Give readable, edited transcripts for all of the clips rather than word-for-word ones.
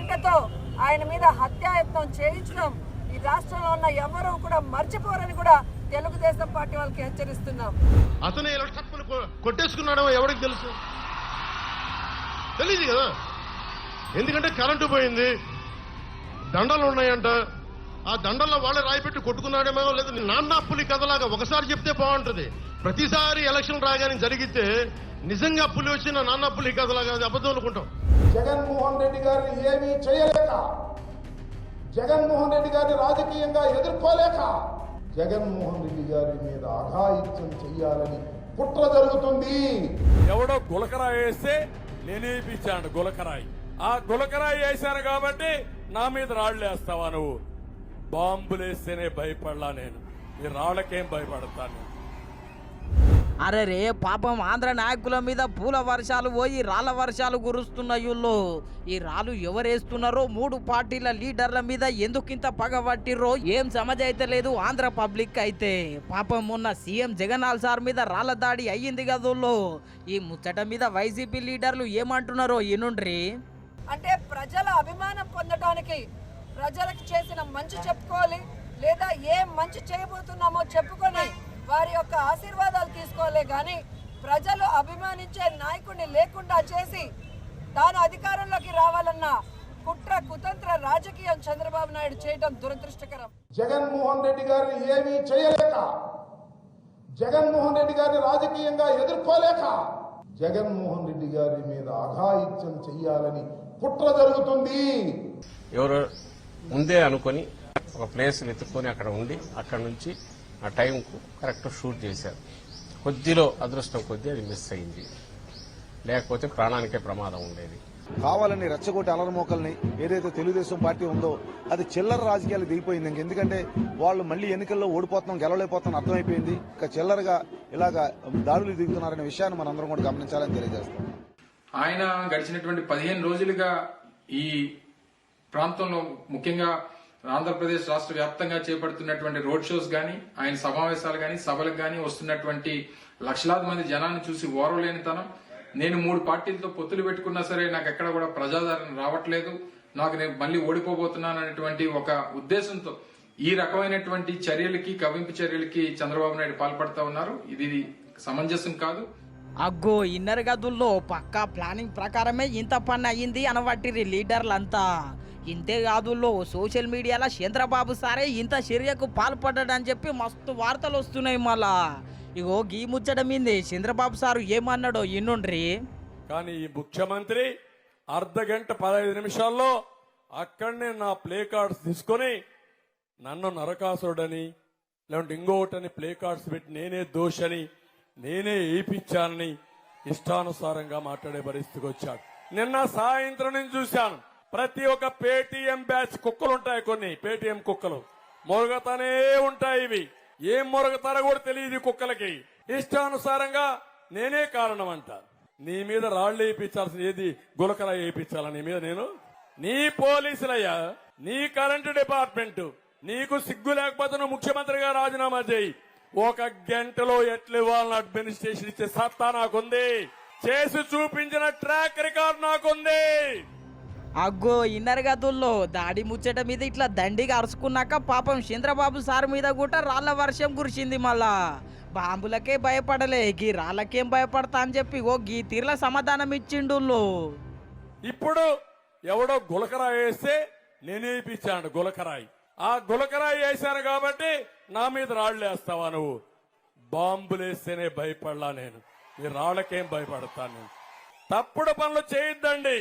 మంటతో ఆయన మీద హత్యాయత్నం చేయించడం ఈ రాష్ట్రంలో ఉన్న ఎవరూ కూడా మర్చిపోరని కూడా తెలుగుదేశం పార్టీ వాళ్ళకి హెచ్చరిస్తున్నాం. అతను కొట్టేసుకున్నాడో ఎవరికి తెలుసు? తెలియదు కదా. ఎందుకంటే కరెంటు పోయింది, దండలు ఉన్నాయంట, ఆ దండల్లో వాళ్ళే రాయిపెట్టి కొట్టుకున్నాడేమో. లేదు నాన్న పులి కథలాగా ఒకసారి చెప్తే బాగుంటుంది. ప్రతిసారి ఎలక్షన్ రాగానే జరిగితే నిజంగా పులి వచ్చిన నాన్న పులి కథలాగా అబద్ధం అనుకుంటాం. జగన్మోహన్ రెడ్డి గారిని ఏమీ చేయలేక, జగన్మోహన్ రెడ్డి గారిని రాజకీయంగా ఎదుర్కోలేక, జగన్మోహన్ రెడ్డి గారి మీద అఘాయిత్యం చెయ్యాలని కుట్ర జరుగుతుంది. ఎవడో గులకరాయి వేస్తే నేనే ఇప్పించాను గులకరాయి. ఆ గులకరాయి వేశాను కాబట్టి నా మీద రాళ్లు వేస్తావా నువ్వు? బాంబులేస్తేనే భయపడలా నేను, ఈ రాళ్లకేం భయపడతాను? అరే రే పాపం ఆంధ్ర నాయకుల మీద పూల వర్షాలు పోయి రాళ్ల వర్షాలు కురుస్తున్నాయుల్లో. ఈ రాళ్ళు ఎవరేస్తున్నారో, 3 పార్టీల లీడర్ల మీద ఎందుకింత పగబట్టిర్రో ఏం సమజైతే లేదు ఆంధ్ర పబ్లిక్ అయితే. పాపం మొన్న సీఎం జగన్నాథ్ సార్ మీద రాళ్ల దాడి అయ్యింది కదోళ్ళు. ఈ ముచ్చట మీద వైసీపీ లీడర్లు ఏమంటున్నారో ఈనుండ్రి. అంటే ప్రజల అభిమానం పొందడానికి ప్రజలకు చేసిన మంచి చెప్పుకోవాలి, లేదా ఏం మంచి చేయబోతున్నామో చెప్పుకొని వారి యొక్క ఆశీర్వాదాలు తీసుకోలే గాని ప్రజలు అభిమానించే నాయకుడిని లేకుండా చేసి తాను అధికారంలోకి రావాలన్న కుట్ర కుతంత్ర రాజకీయం చంద్రబాబు నాయుడు చేయడం దురదృష్టకరం. జగన్మోహన్ రెడ్డి గారిని ఏమీ చేయలేక, జగన్మోహన్ రెడ్డి గారిని రాజకీయంగా ఎదుర్కోలేక, జగన్మోహన్ రెడ్డి గారి మీద అఘాయిత్యం చెయ్యాలని కుట్ర జరుగుతుంది. ఎవరు ముందే అనుకొని ఒక ప్లేస్ వెతుక్కొని అక్కడ ఉండి అక్కడ నుంచి ఆ టైంకు కరెక్ట్ షూట్ చేశారు. కొద్దిలో అదృష్టం కొద్దీ అది మిస్ అయింది, లేకపోతే ప్రాణానికే ప్రమాదం ఉండేది. కావాలని రెచ్చగొట్టి అలరమోకల్ని ఏదైతే తెలుగుదేశం పార్టీ ఉందో అది చిల్లర రాజకీయాలు దిగిపోయింది. ఎందుకంటే వాళ్ళు మళ్ళీ ఎన్నికల్లో ఓడిపోతున్నాం, గెలవలేకపోతున్నాం అర్థమైపోయింది. ఇంకా చిల్లరగా ఇలాగా దాడులు దిగుతున్నారనే విషయాన్ని మనందరం కూడా గమనించాలని తెలియజేస్తాం. ఆయన గడిచినటువంటి 15 రోజులుగా ఈ ప్రాంతంలో ముఖ్యంగా ఆంధ్రప్రదేశ్ రాష్ట్ర వ్యాప్తంగా చేపడుతున్నటువంటి రోడ్ షోస్ గాని, ఆయన సమావేశాలు గాని, సభలకు గాని వస్తున్నటువంటి లక్షలాది మంది జనాన్ని చూసి ఓర్వలేనితనం, నేను 3 పార్టీలతో పొత్తులు పెట్టుకున్నా సరే నాకు ఎక్కడ కూడా ప్రజాదరణ రావట్లేదు, నాకు నేను మళ్ళీ ఓడిపోబోతున్నాను అనేటువంటి ఒక ఉద్దేశంతో ఈ రకమైనటువంటి చర్యలకి, కవింపు చర్యలకి చంద్రబాబు నాయుడు పాల్పడతా ఉన్నారు. ఇది సమంజసం కాదు. అగ్గో ఇన్నర్ గదుల్లో పక్కా ప్లానింగ్ ప్రకారమే ఇంత పని అయ్యింది అనబట్టిరి లీడర్లంతా. ఇంతే కాదుల్లో సోషల్ మీడియాలో చంద్రబాబు సారే ఇంత చర్యకు పాల్పడ్డాడని చెప్పి మస్తు వార్తలు వస్తున్నాయి. మళ్ళా ఇగో గీ ముచ్చట మీంది చంద్రబాబు సారు ఏమన్నాడో ఇన్నుండ్రి. కానీ ఈ ముఖ్యమంత్రి అర్ధగంట 15 నిమిషాల్లో అక్కడనే నా ప్లే కార్డ్స్ తీసుకొని నన్ను నరకాసుడని లేదంటే ఇంకోటని ప్లే కార్డ్స్ పెట్టి నేనే దోషని, నేనే ఏపిచ్చానని ఇష్టానుసారంగా మాట్లాడే పరిస్థితికి వచ్చాడు. నిన్న సాయంత్రం నేను చూశాను, ప్రతి ఒక్క పేటీఎం బ్యాచ్ కుక్కలు ఉంటాయి, కొన్ని పేటీఎం కుక్కలు మొరగతానే ఉంటాయి. ఇవి ఏం మొరగతారో కూడా తెలియదు కుక్కలకి. ఇష్టానుసారంగా నేనే కారణం అంట. నీ మీద రాళ్లు వేయించాల్సిన ఏది గులకరా వేయించాలా నీ మీద? నేను నీ పోలీసులయ్యా, నీ కరెంటు డిపార్ట్మెంట్, నీకు సిగ్గు లేకపోతే నువ్వు ముఖ్యమంత్రిగా రాజీనామా చేయి. 1 గంటలో ఎట్లు ఇవ్వాలని అడ్మినిస్ట్రేషన్ ఇచ్చే సత్తా నాకుంది, చేసి చూపించిన ట్రాక్ రికార్డ్ నాకుంది. అగ్గో ఇన్నర్ గదుల్లో దాడి ముచ్చట మీద ఇట్లా దండిగా అరుచుకున్నాక పాపం చంద్రబాబు సార్ మీద కూడా రాళ్ల వర్షం కురిసింది. మళ్ళా బాంబులకే భయపడలే, గీ రాళ్లకేం భయపడతా అని చెప్పి ఓ గీ తీర్ల సమాధానం ఇచ్చిండు. ఇప్పుడు ఎవడో గులకరాయి వేస్తే నేనే ఇప్పించాను గులకరాయి. ఆ గులకరాయి వేశాను కాబట్టి నా మీద రాళ్లు వేస్తావా నువ్వు? బాంబులేస్తేనే భయపడలా నేను, ఈ రాళ్లకేం భయపడతాను నేను? తప్పుడు పనులు చేయొద్దండి.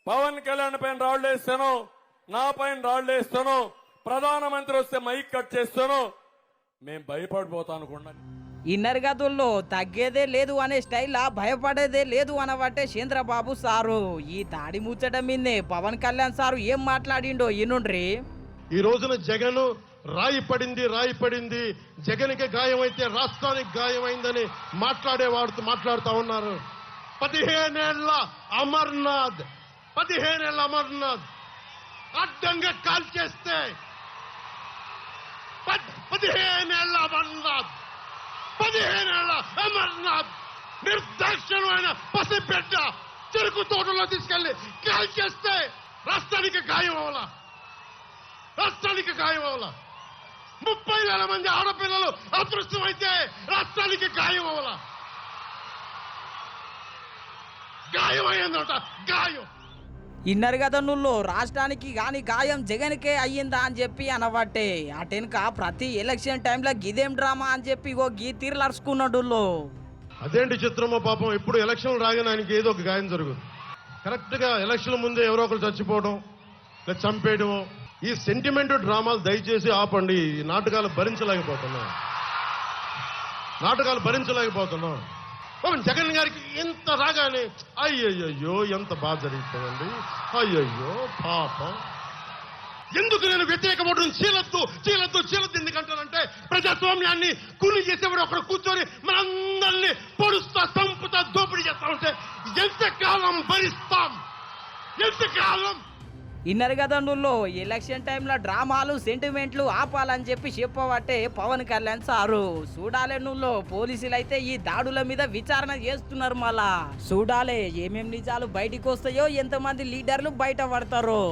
పవన్ కళ్యాణ్ పైన రాళ్లు వేస్తాను, నా పైన రాళ్లు వేస్తాను, ప్రధానమంత్రి వస్తే మైక్ కట్ చేస్తాను, మేం భయపడిపోతాను అనుకున్నాను. ఇన్నర్ గదుల్లో తగ్గేదే లేదు అనే స్టైల్, భయపడేదే లేదు అనబట్టే చంద్రబాబు సారు ఈ దాడి ముచ్చట మీదే పవన్ కళ్యాణ్ సారు ఏం మాట్లాడిండో ఈనుండ్రి. ఈ రోజున జగన్ రాయి పడింది, జగన్కి గాయమైతే రాష్ట్రానికి గాయమైందని మాట్లాడుతూ ఉన్నారు. 15 ఏళ్ల అమర్నాథ్ అడ్డంగా కాల్ చేస్తే 15 ఏళ్ల అమర్నాథ్ నిర్దాక్షిణ్యమైన పసిబిడ్డ చెరుకు తోటలో తీసుకెళ్లి కాల్ చేస్తే రాష్ట్రానికి గాయం అవలా, రాష్ట్రానికి గాయం అవలా. 30,000 మంది ఆడపిల్లలు అదృష్టం అయితే రాష్ట్రానికి గాయం అవలా. గాయం అయ్యిందట, గాయం. ఇన్నరు కదా నువ్వు రాష్ట్రానికి గాని గాయం జగన్కే అయ్యిందా అని చెప్పి అనబట్టే అటెనక ప్రతి ఎలక్షన్ టైంలో గిదేం డ్రామా అని చెప్పి ఇగో గీ తీరులు అరుచుకున్నాడు. అదేంటి చిత్రమో పాపం, ఎప్పుడు ఎలక్షన్ రాగానే ఆయనకి ఏదో ఒక గాయం జరుగుతుంది. కరెక్ట్ గా ఎలక్షన్ ముందే ఎవరో ఒకరు చచ్చిపోవడం లేదా చంపేయడం, ఈ సెంటిమెంట్ డ్రామాలు దయచేసి ఆపండి. ఈ నాటకాలు భరించలేకపోతున్నాం, నాటకాలు భరించలేకపోతున్నాం. పాపం జగన్ గారికి ఇంత రాగానే అయ్యయ్యో ఎంత బాధ జరుగుతుందండి, అయ్యయ్యో పాపం. ఎందుకు నేను వ్యతిరేక ఓటును చీలద్దు చీలద్దు చీలద్దు ఎందుకంటానంటే, ప్రజాస్వామ్యాన్ని కూలి చేసేవాడు ఒకడు కూర్చొని మనందరినీ పొడుస్తా సంపుతా దోపిడీ చేస్తా ఉంటే ఎంతకాలం భరిస్తాం, ఎంతకాలం? ఇన్నరు కదా నువ్వు ఎలక్షన్ టైంలో డ్రామాలు సెంటిమెంట్లు ఆపాలని చెప్పి చెప్పబట్టే పవన్ కళ్యాణ్ సారు చూడాలే నువ్వు. పోలీసులు అయితే ఈ దాడుల మీద విచారణ చేస్తున్నారు. మళ్ళా చూడాలే ఏమేం నిజాలు బయటికి వస్తాయో, ఎంతమంది లీడర్లు బయట పడతారో.